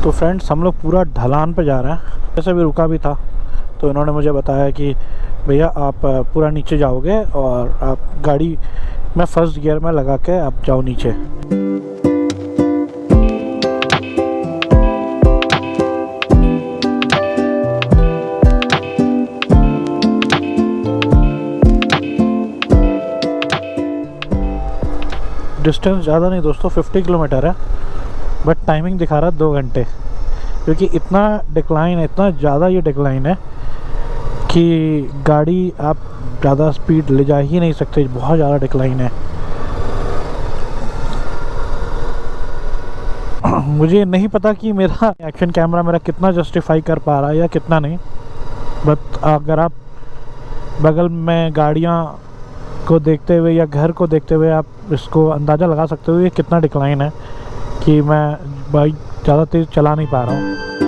तो फ्रेंड्स हम लोग पूरा ढलान पे जा रहे हैं। जैसे भी रुका भी था तो इन्होंने मुझे बताया कि भैया आप पूरा नीचे जाओगे और आप गाड़ी में फर्स्ट गियर में लगा के आप जाओ नीचे। डिस्टेंस ज़्यादा नहीं दोस्तों, 50 किलोमीटर है, बट टाइमिंग दिखा रहा है 2 घंटे, क्योंकि इतना डिक्लाइन है, इतना ज़्यादा ये डिक्लाइन है कि गाड़ी आप ज़्यादा स्पीड ले जा ही नहीं सकते, बहुत ज़्यादा डिक्लाइन है। मुझे नहीं पता कि मेरा एक्शन कैमरा मेरा कितना जस्टिफाई कर पा रहा है या कितना नहीं, बट अगर आप बगल में गाड़ियाँ को देखते हुए या घर को देखते हुए आप इसको अंदाज़ा लगा सकते हो ये कितना डिक्लाइन है कि मैं बाइक ज़्यादा तेज़ चला नहीं पा रहा हूँ।